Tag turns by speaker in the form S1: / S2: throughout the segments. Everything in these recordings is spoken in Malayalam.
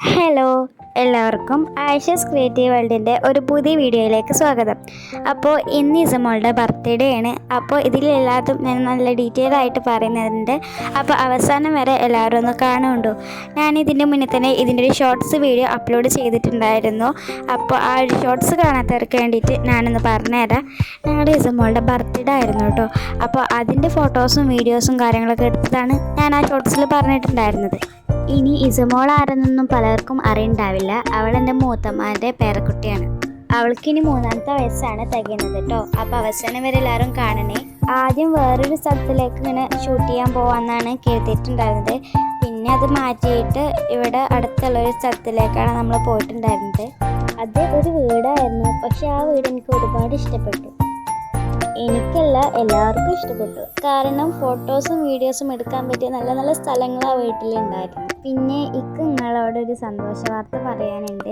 S1: ഹലോ, എല്ലാവർക്കും ആയിഷസ് ക്രിയേറ്റീവ് വേൾഡിൻ്റെ ഒരു പുതിയ വീഡിയോയിലേക്ക് സ്വാഗതം. അപ്പോൾ ഇന്ന് ഇസമോളുടെ ബർത്ത്ഡേ ആണ്. അപ്പോൾ ഇതിലെല്ലാതും ഞാൻ നല്ല ഡീറ്റെയിൽ ആയിട്ട് പറയുന്നുണ്ട്. അപ്പോൾ അവസാനം വരെ എല്ലാവരും ഒന്ന് കാണുന്നുണ്ടോ. ഞാൻ ഇതിൻ്റെ മുന്നേ തന്നെ ഇതിൻ്റെ ഒരു ഷോർട്സ് വീഡിയോ അപ്ലോഡ് ചെയ്തിട്ടുണ്ടായിരുന്നു. അപ്പോൾ ആ ഒരു ഷോർട്സ് കാണാത്തവർക്ക് വേണ്ടിയിട്ട് ഞാനൊന്ന് പറഞ്ഞുതരാം. ഞങ്ങളുടെ ഇസമോളുടെ ബർത്ത്ഡേ ആയിരുന്നു കേട്ടോ. അപ്പോൾ അതിൻ്റെ ഫോട്ടോസും വീഡിയോസും കാര്യങ്ങളൊക്കെ എടുത്തതാണ് ഞാൻ ആ ഷോർട്സിൽ പറഞ്ഞിട്ടുണ്ടായിരുന്നത്. ഇനി ഇസമോൾ ആരെന്നൊന്നും പലർക്കും അറിയണ്ടാവില്ല. അവൾ എൻ്റെ മൂത്തമ്മാൻ്റെ പേരക്കുട്ടിയാണ്. അവൾക്കിനി 3ാമത്തെ വയസ്സാണ് തികയുന്നത് കേട്ടോ. അപ്പോൾ അവസാനം വരെ എല്ലാവരും കാണണേ. ആദ്യം വേറൊരു സ്ഥലത്തിലേക്ക് ഇങ്ങനെ ഷൂട്ട് ചെയ്യാൻ പോകാമെന്നാണ് കരുതിയിട്ടുണ്ടായിരുന്നത്. പിന്നെ അത് മാറ്റിയിട്ട് ഇവിടെ അടുത്തുള്ളൊരു സ്ഥലത്തിലേക്കാണ് നമ്മൾ പോയിട്ടുണ്ടായിരുന്നത്. അത് ഒരു വീടായിരുന്നു. പക്ഷെ ആ വീട് എനിക്ക് ഒരുപാട് ഇഷ്ടപ്പെട്ടു. എനിക്കല്ല, എല്ലാവർക്കും ഇഷ്ടപ്പെട്ടു. കാരണം ഫോട്ടോസും വീഡിയോസും എടുക്കാൻ പറ്റിയ നല്ല നല്ല സ്ഥലങ്ങൾ ആ വീട്ടിലുണ്ടായിരുന്നു. പിന്നെ നിങ്ങളോടൊരു സന്തോഷ വാർത്ത പറയാനുണ്ട്.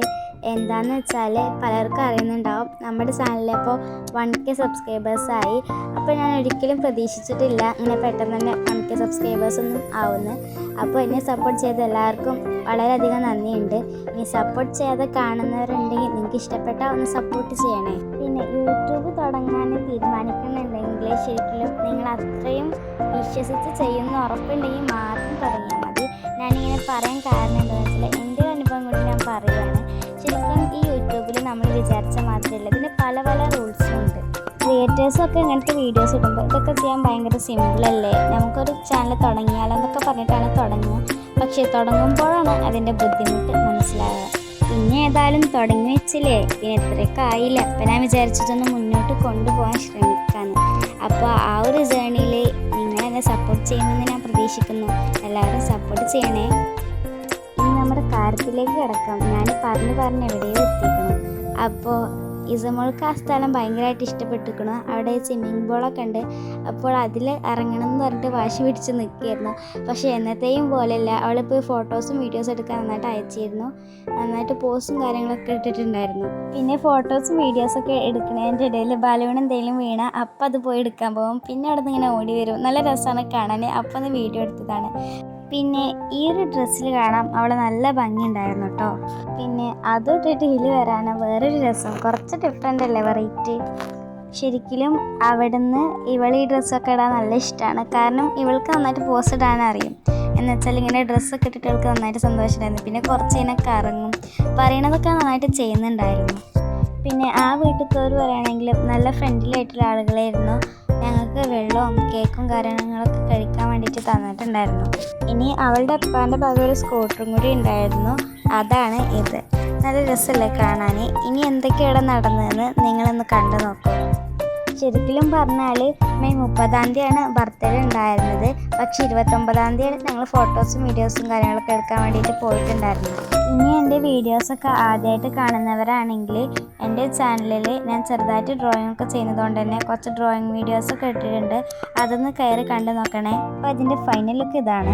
S1: എന്താണെന്ന് വെച്ചാൽ പലർക്കും അറിയുന്നുണ്ടാവും, നമ്മുടെ ചാനലിൽ ഇപ്പോൾ 1K സബ്സ്ക്രൈബേഴ്സായി. അപ്പോൾ ഞാൻ ഒരിക്കലും പ്രതീക്ഷിച്ചിട്ടില്ല ഇങ്ങനെ പെട്ടെന്ന് തന്നെ 1K സബ്സ്ക്രൈബേഴ്സൊന്നും ആവുന്നു. അപ്പോൾ എന്നെ സപ്പോർട്ട് ചെയ്ത എല്ലാവർക്കും വളരെയധികം നന്ദിയുണ്ട്. ഇനി സപ്പോർട്ട് ചെയ്യാതെ കാണുന്നവരുണ്ടെങ്കിൽ നിങ്ങൾക്ക് ഇഷ്ടപ്പെട്ടാൽ ഒന്ന് സപ്പോർട്ട് ചെയ്യണേ. പിന്നെ യൂട്യൂബ് തുടങ്ങാൻ തീരുമാനിക്കുന്നുണ്ടെങ്കിൽ ശരിക്കും നിങ്ങൾ അത്രയും വിശ്വസിച്ച് ചെയ്യുന്ന ഉറപ്പുണ്ടെങ്കിൽ മാത്രം തുടങ്ങിയാൽ മതി. ഞാനിങ്ങനെ പറയാൻ കാരണം എന്താണെന്ന് വെച്ചാൽ എൻ്റെ ഒരു അനുഭവം കൊണ്ട് ഞാൻ പറയുകയാണ്. ശരിക്കും ഈ യൂട്യൂബിൽ നമ്മൾ വിചാരിച്ച മാത്രമല്ല, ഇതിന് പല പല റൂൾസും ഉണ്ട്. ക്രിയേറ്റേഴ്സൊക്കെ ഇങ്ങനത്തെ വീഡിയോസ് ഇടുമ്പോൾ ഇതൊക്കെ ചെയ്യാൻ ഭയങ്കര സിമ്പിളല്ലേ, നമുക്കൊരു ചാനൽ തുടങ്ങിയാലെന്നൊക്കെ പറഞ്ഞിട്ടാണ് തുടങ്ങുക. പക്ഷേ തുടങ്ങുമ്പോഴാണ് അതിൻ്റെ ബുദ്ധിമുട്ട് മനസ്സിലാവുക. പിന്നെ ഏതായാലും തുടങ്ങി വെച്ചില്ലേ, പിന്നെ എത്രയൊക്കെ ആയില്ല. അപ്പം ഞാൻ വിചാരിച്ചിട്ടൊന്ന് മുന്നോട്ട് കൊണ്ടുപോകാൻ ശ്രമിക്കാമെന്ന്. അപ്പോൾ ആ ഒരു ജേണിയിൽ നിങ്ങളെന്നെ സപ്പോർട്ട് ചെയ്യുമെന്ന് ഞാൻ പ്രതീക്ഷിക്കുന്നു. എല്ലാവരും സപ്പോർട്ട് ചെയ്യണേ. ഇനി നമ്മുടെ കാര്യത്തിലേക്ക് കിടക്കാം. ഞാൻ പറഞ്ഞ് എവിടെയോ എത്തിക്കണം. അപ്പോൾ ഇസമോൾക്ക് ആ സ്ഥലം ഭയങ്കരമായിട്ട് ഇഷ്ടപ്പെട്ടിരിക്കണം. അവിടെ സ്വിമ്മിങ് പൂളൊക്കെ ഉണ്ട്. അപ്പോൾ അതിൽ ഇറങ്ങണം എന്ന് പറഞ്ഞിട്ട് വാശി പിടിച്ച് നിൽക്കുകയായിരുന്നു. പക്ഷേ എന്നത്തെയും പോലെയല്ല, അവളിപ്പോൾ ഫോട്ടോസും വീഡിയോസും എടുക്കാൻ നന്നായിട്ട് അയച്ചിരുന്നു. നന്നായിട്ട് പോസ്റ്റും കാര്യങ്ങളൊക്കെ ഇട്ടിട്ടുണ്ടായിരുന്നു. പിന്നെ ഫോട്ടോസും വീഡിയോസൊക്കെ എടുക്കുന്നതിൻ്റെ ഇടയിൽ ബലൂൺ എന്തെങ്കിലും വീണ അപ്പം അത് പോയി എടുക്കാൻ പോകും. പിന്നെ അവിടെ നിന്ന് ഇങ്ങനെ ഓടി വരും. നല്ല രസമാണ് കാണാൻ. അപ്പം ഒന്ന് വീഡിയോ എടുത്തതാണ്. പിന്നെ ഈ ഒരു ഡ്രസ്സിൽ കാണാം അവൾ നല്ല ഭംഗിയുണ്ടായിരുന്നു കേട്ടോ. പിന്നെ അതിട്ടിട്ട് ഹില് വരാനാണ് വേറൊരു രസം. കുറച്ച് ഡിഫറെൻ്റ് അല്ലേ, വെറൈറ്റി. ശരിക്കും അവിടുന്ന് ഇവൾ ഈ ഡ്രസ്സൊക്കെ ഇടാൻ നല്ല ഇഷ്ടമാണ്. കാരണം ഇവൾക്ക് നന്നായിട്ട് പോസ്റ്റ് ഇടാൻ അറിയും. എന്നുവെച്ചാൽ ഇങ്ങനെ ഡ്രസ്സൊക്കെ ഇട്ടിട്ട് ഇവൾക്ക് നന്നായിട്ട് സന്തോഷമായിരുന്നു. പിന്നെ കുറച്ച് ഇതിനൊക്കെ ഇറങ്ങും, പറയണതൊക്കെ നന്നായിട്ട് ചെയ്യുന്നുണ്ടായിരുന്നു. പിന്നെ ആ വീട്ടിൽ പറയുകയാണെങ്കിൽ നല്ല ഫ്രണ്ട്ലി ആയിട്ടുള്ള ആളുകളായിരുന്നു. ഞങ്ങൾക്ക് വെള്ളവും കേക്കും കാര്യങ്ങളൊക്കെ കഴിക്കാൻ വേണ്ടിയിട്ട് തന്നിട്ടുണ്ടായിരുന്നു. ഇനി അവളുടെ അപ്പാൻ്റെ ഭാഗം ഒരു സ്കൂട്ടറും കൂടി ഉണ്ടായിരുന്നു. അതാണ് ഇത്. നല്ല രസമല്ലേ കാണാൻ. ഇനി എന്തൊക്കെയാണ് നടന്നതെന്ന് നിങ്ങളൊന്ന് കണ്ടു നോക്കൂ. ശരിക്കും പറഞ്ഞാൽ മെയ് 30-ാം തീയതിയാണ് ബർത്ത്ഡേ ഉണ്ടായിരുന്നത്. പക്ഷേ 29-ാം തീയതി ഞങ്ങൾ ഫോട്ടോസും വീഡിയോസും കാര്യങ്ങളൊക്കെ എടുക്കാൻ വേണ്ടിയിട്ട് പോയിട്ടുണ്ടായിരുന്നു. ഇനി എൻ്റെ വീഡിയോസൊക്കെ ആദ്യമായിട്ട് കാണുന്നവരാണെങ്കിൽ എൻ്റെ ചാനലിൽ ഞാൻ ചെറുതായിട്ട് ഡ്രോയിങ് ഒക്കെ ചെയ്യുന്നതുകൊണ്ട് തന്നെ കുറച്ച് ഡ്രോയിങ് വീഡിയോസൊക്കെ ഇട്ടിട്ടുണ്ട്. അതൊന്ന് കയറി കണ്ടു നോക്കണേ. അപ്പോൾ അതിൻ്റെ ഫൈനൽ ലുക്ക് ഇതാണ്.